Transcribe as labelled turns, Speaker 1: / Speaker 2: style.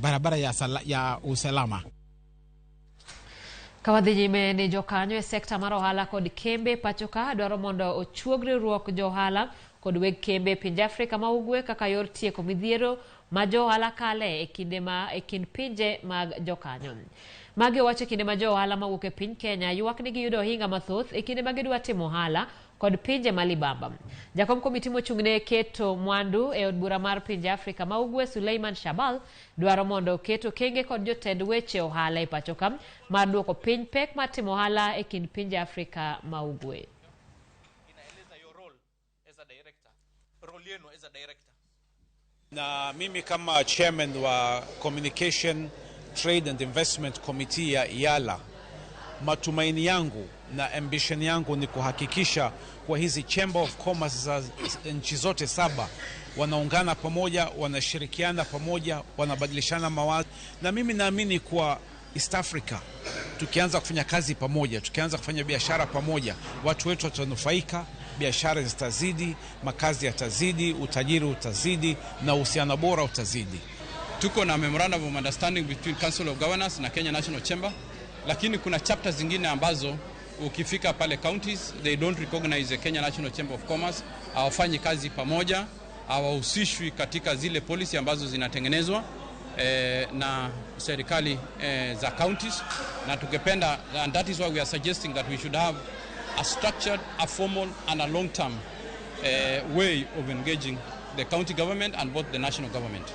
Speaker 1: barabara ya usalama.
Speaker 2: Kawadhi nyime ni Jokanyo e sekta mar ohala kod kembe pachoka dwaro mondo ochuogre ruok johala kod weg kembe pinje Afrika ma ugwe kaka yor tieko midhiero ma johala kale e kind pinje mag Jokanyo. Magi wacho kinde ma johala mawuok e piny Kenya ywak ni giyudo ohinga mathoth e kinde ma gidwa timo ohala kod pinje malibamba. Jakom komiti mochung'ne keto mwandu e od bura mar pinje Afrika ma ugwe Suleiman Shabal dwaro mondo keto kenge kod jotend weche ohala e pachoka mar duoko piny pek mar timo ohala e kind pinje Afrika ma ugwe.
Speaker 3: Inaeleza your role as a director. Role yenu as a director.
Speaker 4: Na mimi kama chairman wa Communication, Trade and Investment Committee ya IALA, matumaini yangu na ambition yangu ni kuhakikisha kwa hizi Chamber of Commerce za nchi zote 7 wanaungana pamoja, wanashirikiana pamoja, wanabadilishana mawazo. Na mimi naamini kwa East Africa tukianza kufanya kazi pamoja, tukianza kufanya biashara pamoja, watu wetu watanufaika, biashara zitazidi, makazi yatazidi, utajiri utazidi na uhusiano bora utazidi.
Speaker 5: Tuko na memorandum of understanding between Council of Governors na Kenya National Chamber, lakini kuna chapters zingine ambazo ukifika pale counties they don't recognize the Kenya National Chamber of Commerce, hawafanyi kazi pamoja, hawahusishwi katika zile policy ambazo zinatengenezwa na serikali za counties, na tukipenda, and that is why we are suggesting that we should have a structured, a formal and a long-term way of engaging the county government and both the national government.